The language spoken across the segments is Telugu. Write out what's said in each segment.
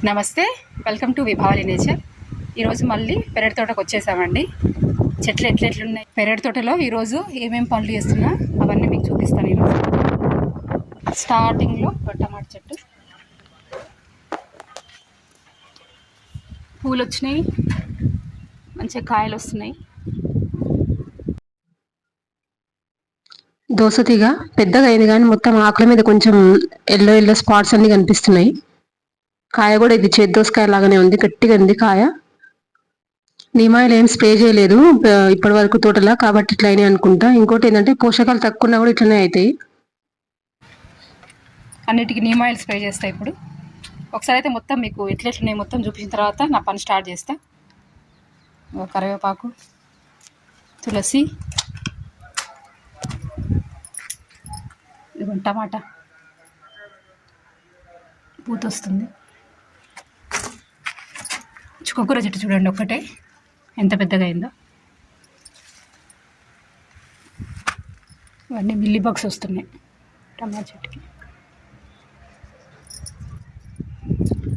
నమస్తే, వెల్కమ్ టు విభావళి నేచర్. ఈరోజు మళ్ళీ పెరటి తోటకు వచ్చేసామండి. చెట్లు ఎట్లెట్లున్నాయి పెరటి తోటలో ఈరోజు ఏమేమి పనులు చేస్తున్నా అవన్నీ మీకు చూపిస్తాను. ఈరోజు స్టార్టింగ్లో టమాటా చెట్టు పూలు వచ్చినాయి, మంచిగా కాయలు వస్తున్నాయి. దోసతీగ పెద్దగా అయింది కానీ మొత్తం ఆకుల మీద కొంచెం ఎల్లో ఎల్లో స్పాట్స్ అన్ని కనిపిస్తున్నాయి. కాయ కూడా ఇది చేద్దోసకాయ లాగానే ఉంది, గట్టిగా ఉంది కాయ. నిమాయిలు ఏం స్ప్రే చేయలేదు ఇప్పటి వరకు తోటలా, కాబట్టి ఇట్లా అయినాయి అనుకుంటా. ఇంకోటి ఏంటంటే పోషకాలు తక్కువ ఉన్నా కూడా ఇట్లనే అవుతాయి. అన్నిటికీ నిమాయిలు స్ప్రే చేస్తాయి. ఇప్పుడు ఒకసారి అయితే మొత్తం మీకు ఎట్లెట్లున్నాయి మొత్తం చూపించిన తర్వాత నా పని స్టార్ట్ చేస్తా. కరివేపాకు, తులసి, ఇదిగోండి టమాటా పూత వస్తుంది. చుక్కకూర చెట్టు చూడండి, ఒక్కటే ఎంత పెద్దగా అయిందో. ఇవన్నీ మిల్లీ బగ్స్ వస్తున్నాయి టమాటా చెట్టుకి.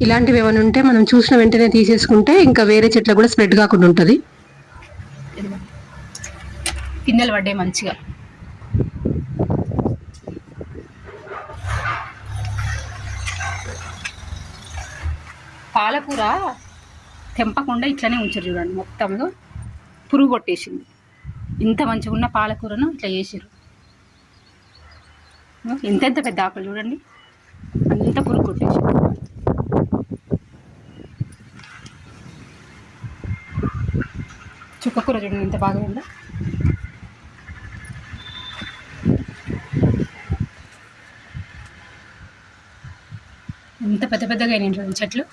ఇలాంటివి ఏమైనా ఉంటే మనం చూసిన వెంటనే తీసేసుకుంటే ఇంకా వేరే చెట్ల కూడా స్ప్రెడ్ కాకుండా ఉంటుంది. పిందెలు పడ్డాయి మంచిగా. పాలకూర తెంపకుండా ఇట్లనే ఉంచారు చూడండి, మొత్తంలో పురుగు కొట్టేసింది. ఇంత మంచిగా ఉన్న పాలకూరను ఇట్లా చేసారు. ఎంత పెద్ద ఆకులు చూడండి, అంత పురుగు కొట్టేసింది. చుక్కకూర చూడండి ఎంత బాగా ఉందో. ఎంత పెద్ద పెద్దగా అయినాయి చూడండి చెట్లు,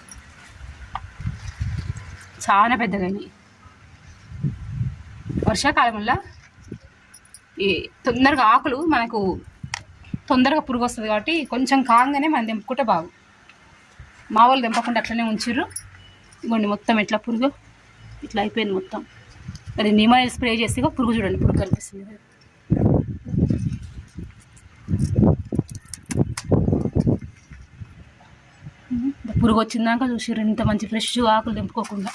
చాలా పెద్దగా అయినాయి. వర్షాకాలం వల్ల ఈ తొందరగా ఆకులు మనకు తొందరగా పురుగు వస్తుంది కాబట్టి కొంచెం కాగానే మనం తెంపుకుంటే బాగు. మా వాళ్ళు తెంపకుండా అట్లనే ఉంచిర్రు. ఇవ్వండి మొత్తం ఎట్లా పురుగు ఇట్లా అయిపోయింది మొత్తం. అది నిమాయిల్ స్ప్రే చేస్తే పురుగు చూడండి, పురుగు కనిపిస్తుంది. పురుగు వచ్చిందాక చూసిర్రు ఇంత మంచి ఫ్రెష్ ఆకులు తెంపుకోకుండా.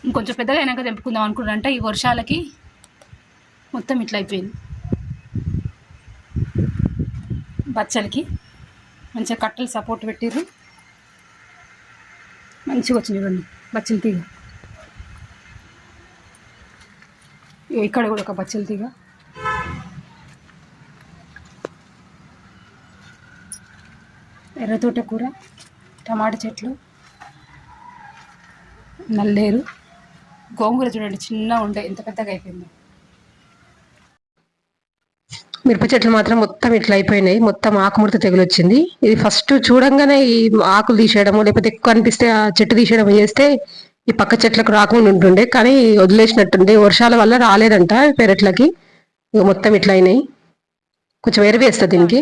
ఇంకొంచెం పెద్దగా అయినాక తెంపుకుందాం అనుకున్నారంటే ఈ వర్షాలకి మొత్తం ఇట్లా అయిపోయింది. బచ్చలకి మంచిగా కట్టలు సపోర్ట్ పెట్టిర్రు, మంచిగా వచ్చింది చూడండి బచ్చల తీగ. ఇక్కడ కూడా ఒక బచ్చల తీగ. ఎర్రతోట కూర, టమాటా చెట్లు, నల్లేరు, గోంగూర చూడండి చిన్నగా ఉండే ఎంత పెద్దగా అయిపోయిందో. మిరప చెట్లు మాత్రం మొత్తం ఇట్లా అయిపోయినాయి, మొత్తం ఆకుముడత తెగులు వచ్చింది. ఇది ఫస్ట్ చూడంగానే ఈ ఆకులు తీసేయడము లేకపోతే ఎక్కువ అనిపిస్తే ఆ చెట్టు తీసేయడం చేస్తే ఈ పక్క చెట్లకు రాకుండా ఉంటుండే, కానీ వదిలేసినట్టుండే. వర్షాల వల్ల రాలేదంట పెరట్లకి, ఇక మొత్తం ఇట్లా అయినాయి. కొంచెం ఎరువు వేస్తుంది దీనికి.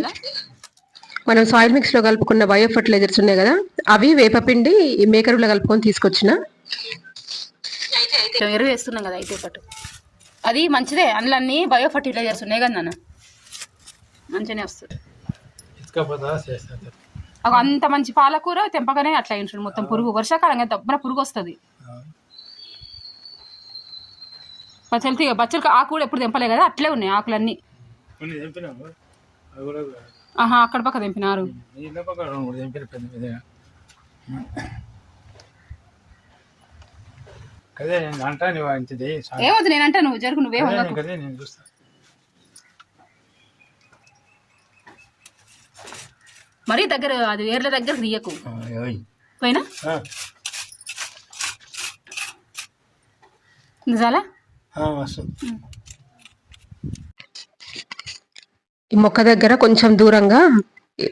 మనం సాయిల్ మిక్స్ లో కలుపుకున్న బయో ఫర్టిలైజర్స్ ఉన్నాయి కదా, అవి వేపపిండి మేకరులో కలుపుకొని తీసుకొచ్చిన. ఎరువు వేస్తున్నాం కదా అయితే పాటు అది మంచిదే. అందులో అన్ని బయో ఫర్టిలైజర్స్ ఉన్నాయి కదా నాన్న, మంచిగానే వస్తుంది. అంత మంచి పాలకూర తెంపగానే అట్లా అయింది మొత్తం పురుగు. వర్షాకాలంగా దబ్బన పురుగు వస్తుంది. బచ్చలకి ఆకు కూడా ఎప్పుడు తెంపలే కదా, అట్లే ఉన్నాయి ఆకులన్నీ. ఆహా, అక్కడ పక్క తెంపినారు. ఏమవుతుంది నేనంటా, నువ్వు జరుగు, నువ్వే మరీ దగ్గర, అది వేర్ల దగ్గర తీయకు పోయినా. నిజాలా ఈ మొక్క దగ్గర కొంచెం దూరంగా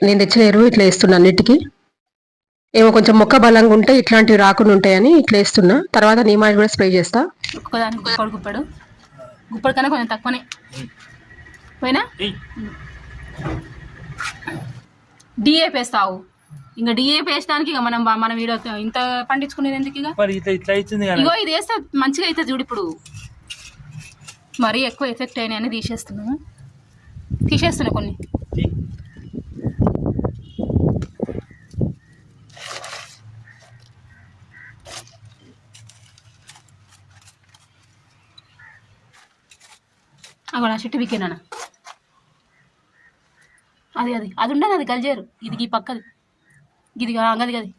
నేను తెచ్చిన ఎరువు ఇట్లా వేస్తున్నా అన్నిటికీ. ఏమో కొంచెం మొక్క బలంగా ఉంటే ఇట్లాంటివి రాకుండా ఉంటాయని ఇట్లా వేస్తున్నా. తర్వాత నీమాయిల్ కూడా స్ప్రే చేస్తా. ఒక్కదానికి గుప్పడు కన్నా కొంచెం తక్కువనే పోయినా. డిఏపి వేస్తావు, ఇంకా డిఏపి వేసడానికి ఇక మనం వీడియో ఇంత పండించుకునేది ఎందుకు? ఇగో ఇది వేస్తే మంచిగా అవుతుంది చూడు. ఇప్పుడు మరీ ఎక్కువ ఎఫెక్ట్ అయినాయని తీసేస్తున్నా. కొన్ని నా చెట్టు బిక్కేనా అది అది అది ఉండదు, అది గలిజేరు. ఇది ఈ పక్కది ఇది గది గది.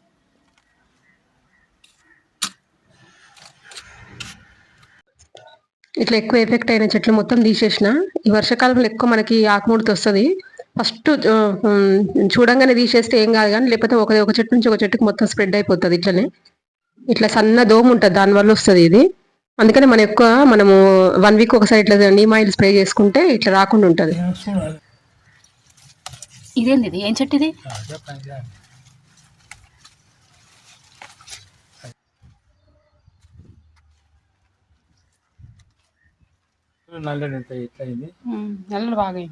ఇట్లా ఎక్కువ ఎఫెక్ట్ అయిన చెట్లు మొత్తం తీసేసిన. ఈ వర్షాకాలంలో ఎక్కువ మనకి ఆకుముడత వస్తుంది. ఫస్ట్ చూడంగానే తీసేస్తే ఏం కాదు, కానీ లేకపోతే ఒక చెట్టు నుంచి ఒక చెట్టుకి మొత్తం స్ప్రెడ్ అయిపోతుంది. ఇట్లా సన్న దోమ ఉంటుంది, దానివల్ల వస్తుంది ఇది. అందుకని మనము 1 వీక్ ఒకసారి ఇట్లా నీమ్ ఆయిల్ స్ప్రే చేసుకుంటే ఇట్లా రాకుండా ఉంటుంది. ఇదేంది, ఇది ఏం చెట్టు ఇది? నల్లడు బాగా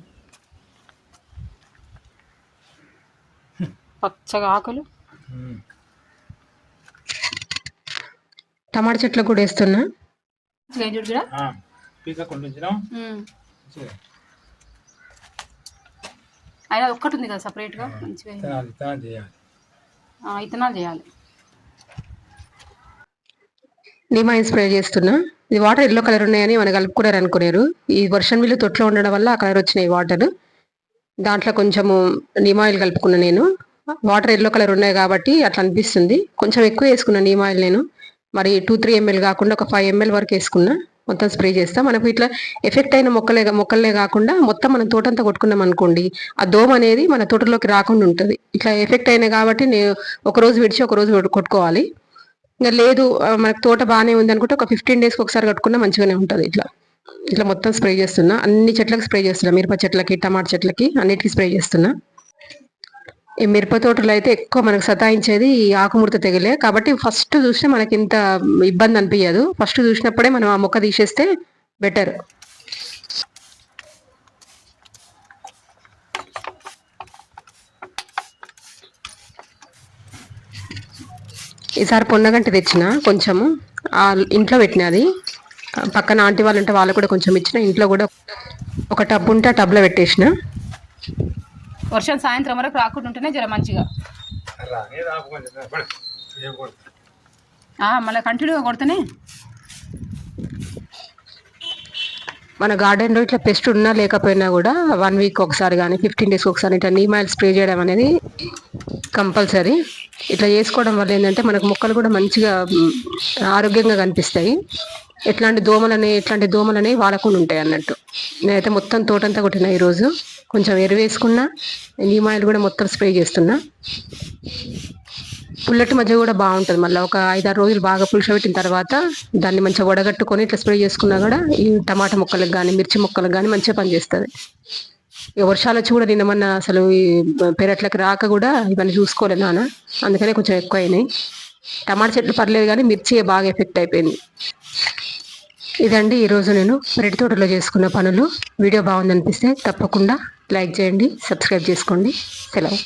పచ్చగా ఆకులు. టమాటా చెట్లకు కూడా వేస్తున్నా. అయినా ఒక్కటి ఉంది కదా సపరేట్గా, మంచిగా ఇత్తనాలు చేయాలి. నీమ్ ఆయిల్ స్ప్రే చేస్తున్నా. ఇది వాటర్ ఎల్లో కలర్ ఉన్నాయని మన కలుపుకున్నారు అనుకున్నారు. ఈ వర్షం నీళ్ళు తొట్లో ఉండడం వల్ల ఆ కలర్ వచ్చినాయి వాటర్. దాంట్లో కొంచెము నీమ్ ఆయిల్ కలుపుకున్నా నేను. వాటర్ ఎల్లో కలర్ ఉన్నాయి కాబట్టి అట్లా అనిపిస్తుంది. కొంచెం ఎక్కువ వేసుకున్నా నీమ్ ఆయిల్ నేను. మరి 2-3 ml కాకుండా ఒక 5 ml వరకు వేసుకున్నా. మొత్తం స్ప్రే చేస్తా. మనకు ఇట్లా ఎఫెక్ట్ అయిన మొక్కలే కాకుండా మొత్తం మనం తోటంతా కొట్టుకున్నాం అనుకోండి, ఆ దోమ అనేది మన తోటలోకి రాకుండా ఉంటుంది. ఇట్లా ఎఫెక్ట్ అయినాయి కాబట్టి నేను ఒక రోజు విడిచి ఒక రోజు కొట్టుకోవాలి. ఇంకా లేదు మనకు తోట బాగానే ఉంది అనుకుంటే ఒక 15 daysకి ఒకసారి కట్టుకున్నా మంచిగానే ఉంటుంది. ఇట్లా మొత్తం స్ప్రే చేస్తున్నా. అన్ని చెట్లకు స్ప్రే చేస్తున్నా. మిరప చెట్లకి, టమాటా చెట్లకి అన్నిటికీ స్ప్రే చేస్తున్నా. ఈ మిరప తోటలో అయితే ఎక్కువ మనకు సతాయించేది ఈ ఆకుముడత తెగలే. కాబట్టి ఫస్ట్ చూస్తే మనకి ఇంత ఇబ్బంది అనిపించదు. ఫస్ట్ చూసినప్పుడే మనం ఆ మొక్క తీసేస్తే బెటర్. ఈసారి పొన్నగంటి తెచ్చిన, కొంచెము ఇంట్లో పెట్టిన. అది పక్కన ఆంటీ వాళ్ళు ఉంటే వాళ్ళు కూడా కొంచెం ఇచ్చిన. ఇంట్లో కూడా ఒక టబ్ ఉంటే ఆ టబ్లో పెట్టేసిన. వర్షం సాయంత్రం వరకు రాకుండా ఉంటేనే జర మంచిగా, మళ్ళీ కంటిన్యూగా కొడితేనే. మన గార్డెన్లో ఇట్లా పెస్ట్ ఉన్నా లేకపోయినా కూడా 1 వీక్ ఒకసారి కానీ 15 daysకి ఒకసారి ఇట్లా నీమ్ ఆయిల్ స్ప్రే చేయడం అనేది కంపల్సరీ. ఇట్లా చేసుకోవడం వల్ల ఏంటంటే మనకు మొక్కలు కూడా మంచిగా ఆరోగ్యంగా కనిపిస్తాయి. ఎట్లాంటి దోమలని వాడకుండా ఉంటాయి అన్నట్టు. నేనైతే మొత్తం తోటంతా కొట్టినా ఈరోజు. కొంచెం ఎరువు వేసుకున్నా, నీమ్ ఆయిల్ కూడా మొత్తం స్ప్రే చేస్తున్నా. పుల్లటి మధ్య కూడా బాగుంటుంది. మళ్ళీ ఒక 5-6 రోజులు బాగా పులుసబెట్టిన తర్వాత దాన్ని మంచిగా వడగట్టుకొని ఇట్లా స్ప్రే చేసుకున్నా కూడా ఈ టమాటా మొక్కలకు కానీ మిర్చి మొక్కలకు కానీ మంచిగా పనిచేస్తుంది. ఇక వర్షాలు వచ్చి కూడా నిన్నమన్నా అసలు ఈ పెరట్లకి రాక కూడా ఇవన్నీ చూసుకోలేదు నాన్న. అందుకనే కొంచెం ఎక్కువ అయినాయి. టమాటా చెట్లు పర్లేదు కానీ మిర్చి బాగా ఎఫెక్ట్ అయిపోయింది. ఇదండి ఈరోజు నేను పెరటి తోటలో చేసుకున్న పనులు. వీడియో బాగుందనిపిస్తే తప్పకుండా లైక్ చేయండి, సబ్స్క్రైబ్ చేసుకోండి. సెలవు.